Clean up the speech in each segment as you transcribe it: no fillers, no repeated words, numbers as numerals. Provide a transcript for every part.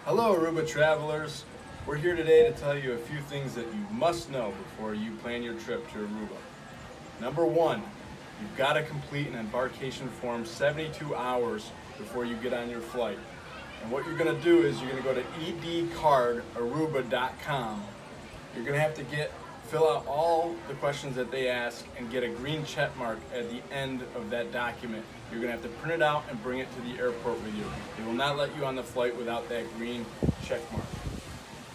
Hello Aruba travelers. We're here today to tell you a few things that you must know before you plan your trip to Aruba. Number one, you've got to complete an embarkation form 72 hours before you get on your flight. And what you're going to do is you're going to go to edcardaruba.com. You're going to have to fill out all the questions that they ask and get a green check mark at the end of that document. You're going to have to print it out and bring it to the airport with you. They will not let you on the flight without that green check mark.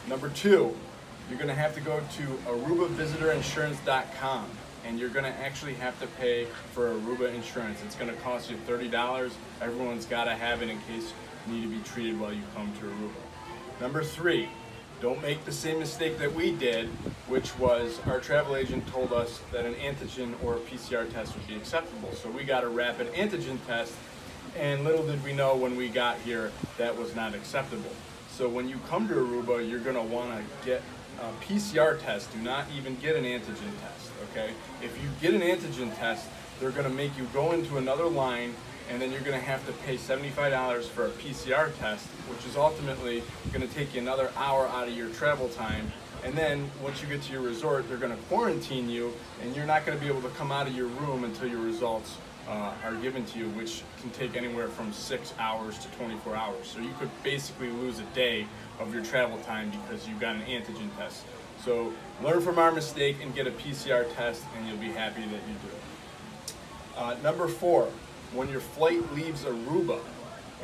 Number two, you're going to have to go to arubavisitorinsurance.com and you're going to actually have to pay for Aruba Insurance. It's going to cost you $30. Everyone's got to have it in case you need to be treated while you come to Aruba. Number three, don't make the same mistake that we did, which was our travel agent told us that an antigen or a PCR test would be acceptable. So we got a rapid antigen test, and little did we know when we got here that was not acceptable. So when you come to Aruba, you're going to want to get a PCR test. Do not even get an antigen test, okay? If you get an antigen test, they're going to make you go into another line, and then you're going to have to pay $75 for a PCR test, which is ultimately going to take you another hour out of your travel time. And then once you get to your resort, they're going to quarantine you, and you're not going to be able to come out of your room until your results are given to you, which can take anywhere from 6 hours to 24 hours. So you could basically lose a day of your travel time because you got an antigen test. So learn from our mistake and get a PCR test, and you'll be happy that you do. Number four, when your flight leaves Aruba,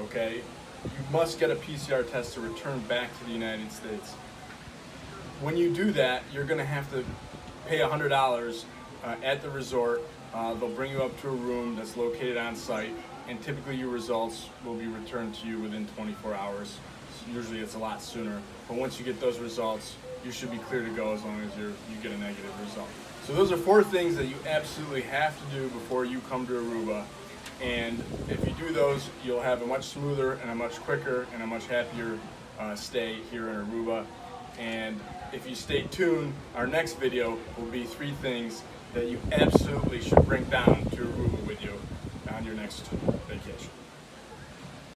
okay, you must get a PCR test to return back to the United States. When you do that, you're going to have to pay $100 at the resort. They'll bring you up to a room that's located on site, and typically your results will be returned to you within 24 hours. Usually it's a lot sooner, but once you get those results, you should be clear to go as long as you get a negative result. So those are four things that you absolutely have to do before you come to Aruba. And if you do those, you'll have a much smoother and a much quicker and a much happier stay here in Aruba. And if you stay tuned, our next video will be 3 things that you absolutely should bring down to Aruba with you on your next vacation.